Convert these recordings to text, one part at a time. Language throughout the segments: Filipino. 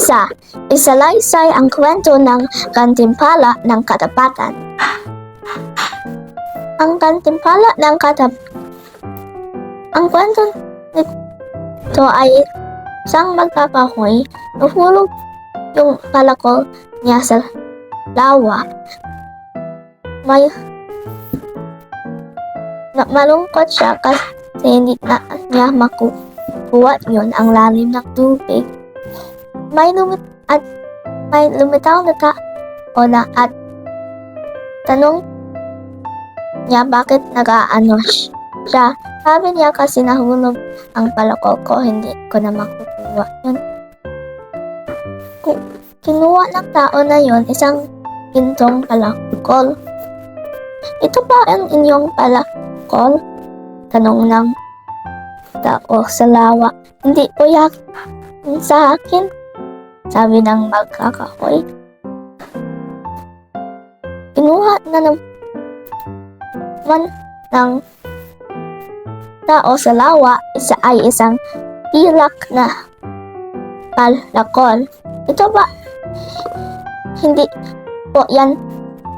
Isa, isalaysay ang kwento ng Gantimpala ng Katapatan. Ang Gantimpala ng Ang kwento nito ay isang magkakahoy, nahulog yung palakol niya sa lawa. Malungkot siya kasi hindi na niya makukuha yun ang lalim ng tubig. May lumitaw na tao na at tanong niya bakit nag-aano siya. Sabi niya kasi nahulog ang palakol ko, hindi ko na makukuha yun. Kinuha ng tao na yun isang gintong palakol. Ito ba ang inyong palakol? Tanong ng tao sa lawa. Hindi po yan sa akin, sabi ng magkakahoy. Kinuha na naman ng tao sa lawa ay isang pilak na palakol. Ito ba? Hindi po yan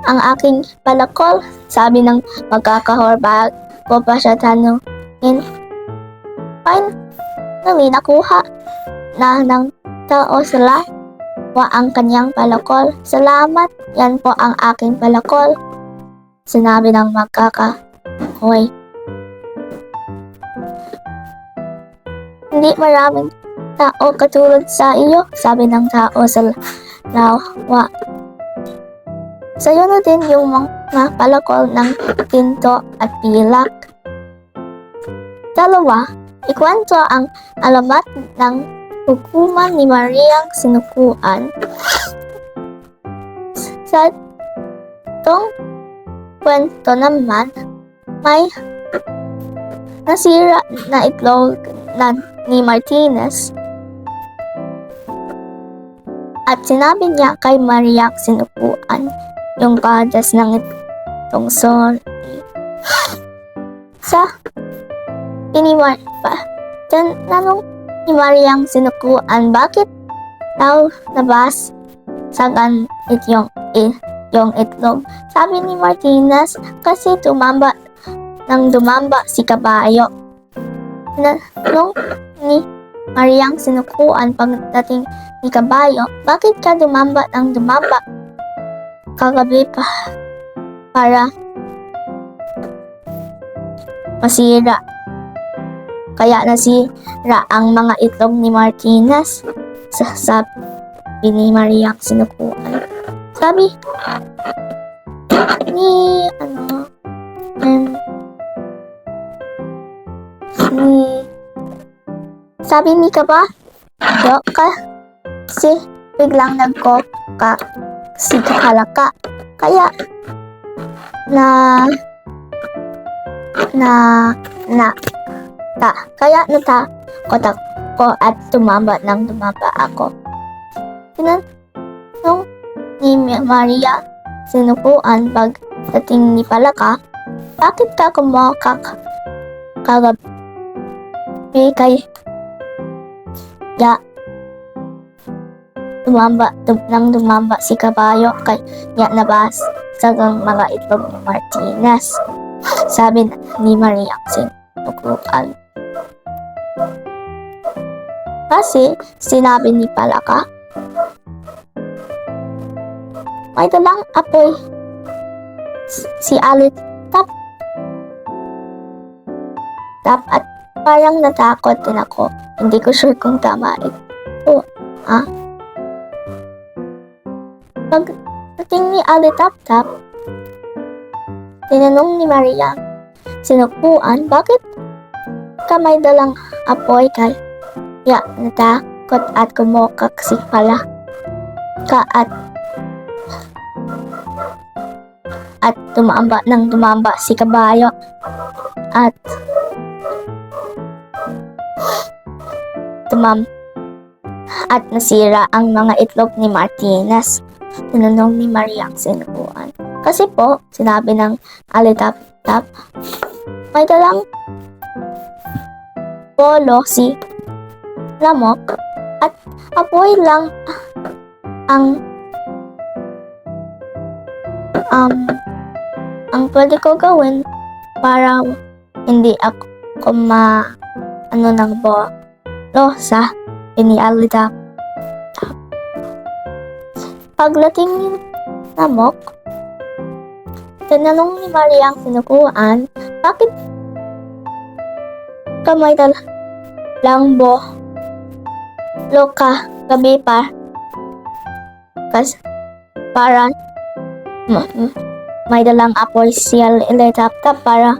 ang aking palakol, sabi ng magkakahoy bago pa siya tanungin. Finally, nakuha na ng tao sa lawa ang kanyang palakol. Salamat, yan po ang aking palakol, sinabi ng magkakahoy. Hindi maraming tao katulad sa iyo, sabi ng tao sa lawa. Sa'yo na din yung mga palakol ng ginto at pilak. Dalawa, ikwento ang alamat ng hukuman ni Mariang sinukuan. Sa itong kwento naman, may nasira na itlog ni Martinez at sinabi niya kay Mariang sinukuan yung kadas ng itong sorry. Sa tanong ni Mariang sinukuan bakit daw nabasagan yung itlog. Sabi ni Martinez, kasi dumamba si kabayo. Tanong ni Mariang sinukuan pagdating ni kabayo, bakit ka dumamba kagabi pa para masira? Kaya nasira ang mga itlog ni Martinez, sabi ni Mariang sinukuan. Sabi ni kabayo kasi biglang nagkoka si halaka. Kaya natakot ako at tumamba ako. Tinanong ni Maria sinukuan pagdating ni Palaka, bakit ka kumokak kagabi kaya dumamba si kabayo kaya nabasag ang mga itlog ni Martinez, sabi ni Maria sinukuan. Kasi sinabi ni Palaka, may dalang apoy si Alitap at parang natakot din ako. Hindi ko sure kung tama ito. Pagdating ni Alitap, tinanong ni Maria sinukuan, bakit ka may dalang apoy kaya natakot at kumokak si Palaka at dumamba si kabayo at nasira ang mga itlog ni Martinez. Tinanong ni Mariang sinukuan. Kasi po, sinabi ng Alitap, may dalang polo si Lamok at apoy lang ang ang pwede ko gawin para hindi ako ng bolo sa realidad. Pagdating ni Namok, tinanong ni Maria ang sinukuan, bakit ka may dalang bolo ka gabi pa? Para may dalang apoy siya laptop para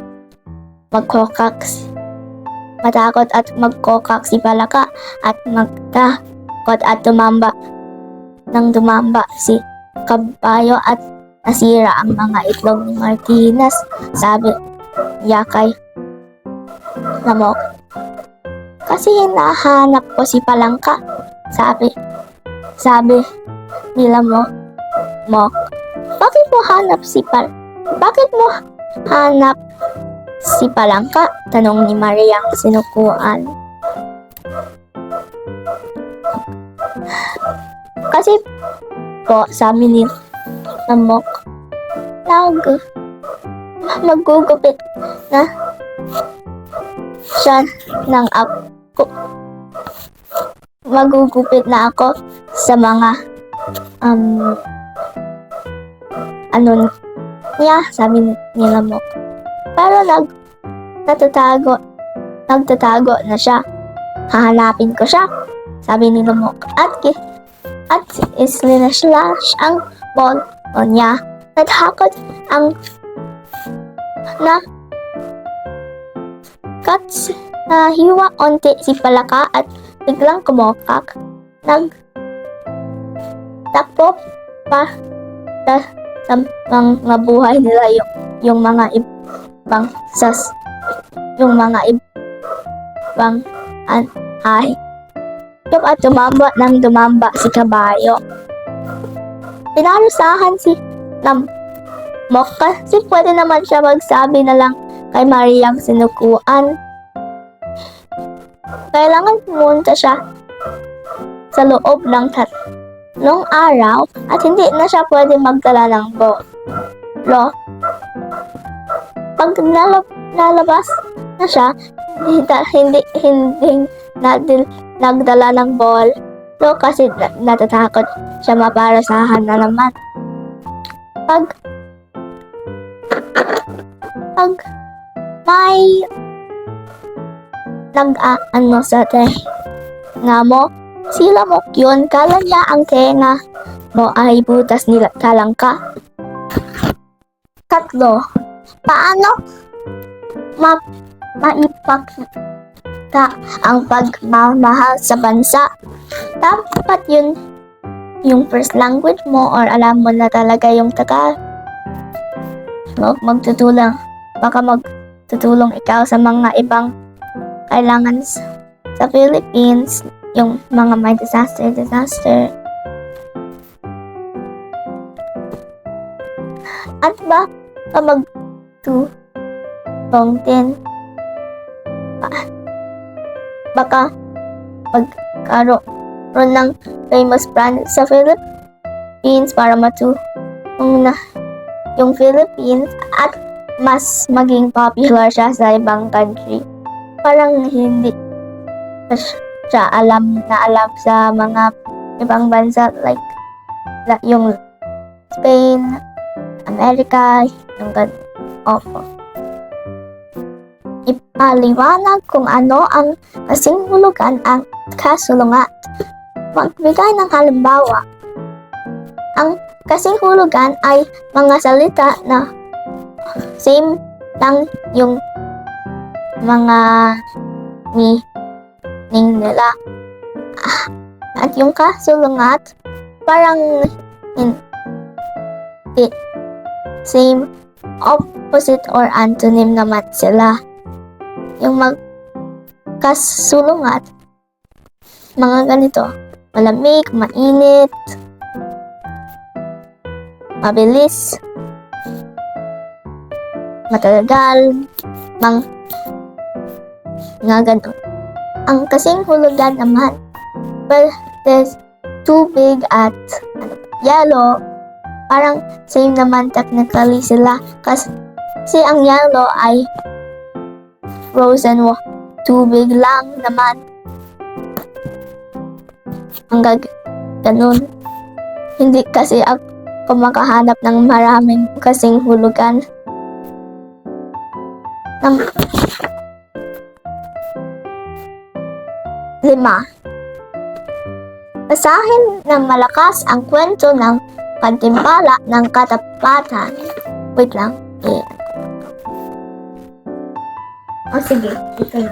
matakot at magkokak si Palaka at magtakot at tumamba si Kabayo at nasira ang mga itlog ni Martinez, sabi niya kay Namok. Kasi hinahanap ko si Palangka, sabi ni Namok. Bakit mo hanap si Palangka? Tanong ni Maria ang sinukuan. Kasi po, sabi ni Namok, magugupit na siya ng ako. Magugupit na ako sa mga niya, sabi ni Namok. Pero nagtatago na siya. Hahanapin ko siya, sabi ni Namok. At islinash ang bolo niya. Naghakot ang nahiwa onti si Palaka at biglang kumokak. Nagtakbo pa sa mga buhay nila yung mga ibang ay at tumamba si Kabayo. Pinarusahan si Namok kasi pwede naman siya magsabi na lang kay Mariang sinukuan. Kailangan pumunta siya sa loob ng 3 araw at hindi na siya pwede magdala ng bolo. Pag nalabas na siya, hindi nagdala ng bolo kasi natatakot siya maparasahan na naman. Pag may sa tenga mo, sila mo yun, kala niya ang tenga mo ay butas ni Kalangka. 3. Paano maipakita ang pagmamahal sa bansa? Dapat yun yung first language mo or alam mo na talaga yung Tagalog. Baka magtutulong ikaw sa mga ibang kailangan sa Philippines, yung mga may disaster. At baka magtulong din. Baka magkaroon ng famous brand sa Philippines para matulong na yung Philippines at mas maging popular siya sa ibang country. Parang hindi siya alam sa mga ibang bansa like yung Spain, America, yung ipaliwanag kung ano ang kasingulugan ang kasulungat. Magbigay ng halimbawa. Ang kasingulugan ay mga salita na same lang yung mga meaning nila. At yung kasulungat, parang hindi same, opposite or antonym naman sila. Yung magkasulungat, mga ganito, malamig, mainit, mabilis, matagal, nga ganun. Ang kasing hulugan naman, well, there's too big at yellow, parang same naman technically sila kasi ang yellow ay frozen tubig lang naman. Hanggang ganun. Hindi kasi ako makahanap ng maraming kasing hulugan. Ng 5. Basahin ng malakas ang kwento ng Gantimpala ng Katapatan. Wait lang. Sige. Ito na.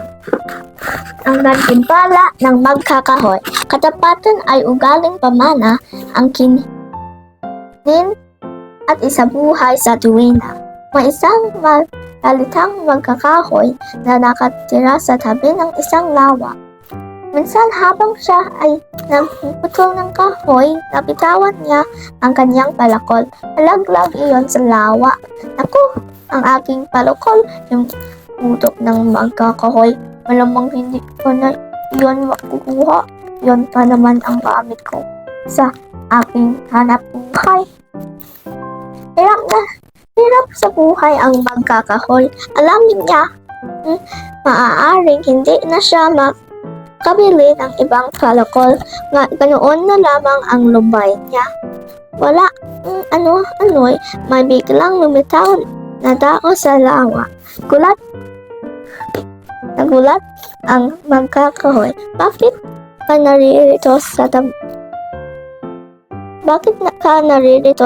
Ang Gantimpala ng Magkakahoy. Katapatan ay ugaling pamana ang kinin at isabuhay sa tuwina. May isang malitang magkakahoy na nakatira sa tabi ng isang lawa. Minsan habang siya ay napuputol ng kahoy, napitawan niya ang kanyang palakol. Malaglag iyon sa lawa. Naku, ang aking palakol, yung utok ng magkakahoy. Malamang hindi ko na iyon makukuha. Yun pa naman ang gamit ko sa aking hanap buhay. Hirap sa buhay ang magkakahoy. Alamin niya, maaaring hindi na siya makabili ng ibang palakol. Ganoon na lamang ang lumbay niya. Wala ano-ano'y may biglang lumitaw na tao sa lawa. Nagulat ang magkakahoy. Bakit ka naririto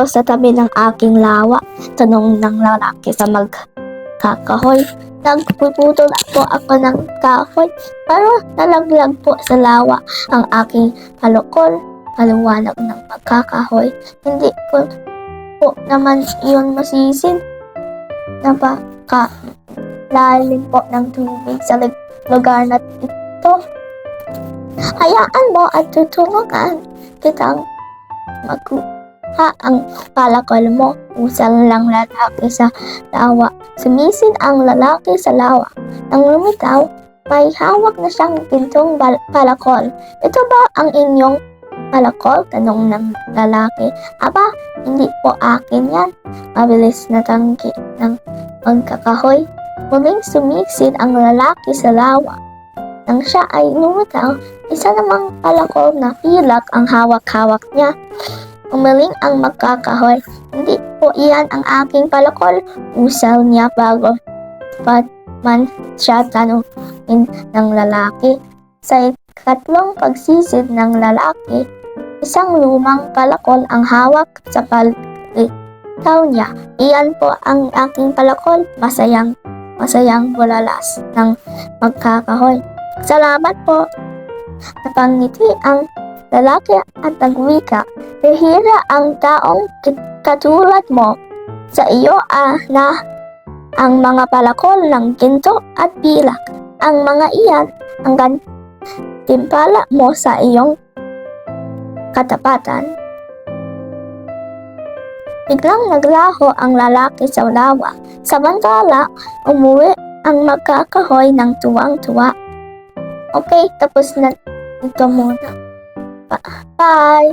sa tabi ng aking lawa? Tanong ng lalaki sa magkakahoy. Nagpuputol ako ng kahoy pero nalaglag po sa lawa ang aking palakol. Paliwanag ng magkakahoy. Hindi ko po naman iyon masisin. Napakalalim po ng tubig sa lugar na ito. Hayaan mo at tutulungan kitang magkuha ang palakol mo. Usal lang lalaki sa lawa. Sumisid ang lalaki sa lawa. Nang lumitaw, may hawak na siyang pintong palakol. Ito ba ang inyong palakol? Tanong ng lalaki. Aba, hindi po akin yan. Mabilis na tanggi ng magkakahoy. Muling sumisid ang lalaki sa lawa. Nang siya ay lumitaw, isa namang palakol na pilak ang hawak-hawak niya. Umiling ang magkakahoy. Hindi po iyan ang aking palakol. Usal niya bago pa man siya tanungin ng lalaki. Sa ikatlong pagsisid ng lalaki, isang lumang palakol ang hawak sa palitaw niya. Iyan po ang aking palakol. Masayang bulalas ng magkakahoy. Salamat po. Napangiti ang lalaki at nagwika. Bihira ang taong katulad mo. Sa iyo na ang mga palakol ng ginto at pilak. Ang mga iyan ang gantimpala mo sa iyong katapatan. Biglang naglaho ang lalaki sa lawa. Samantala, umuwi ang magkakahoy ng tuwang-tuwa. Okay, tapos na ito muna. Bye!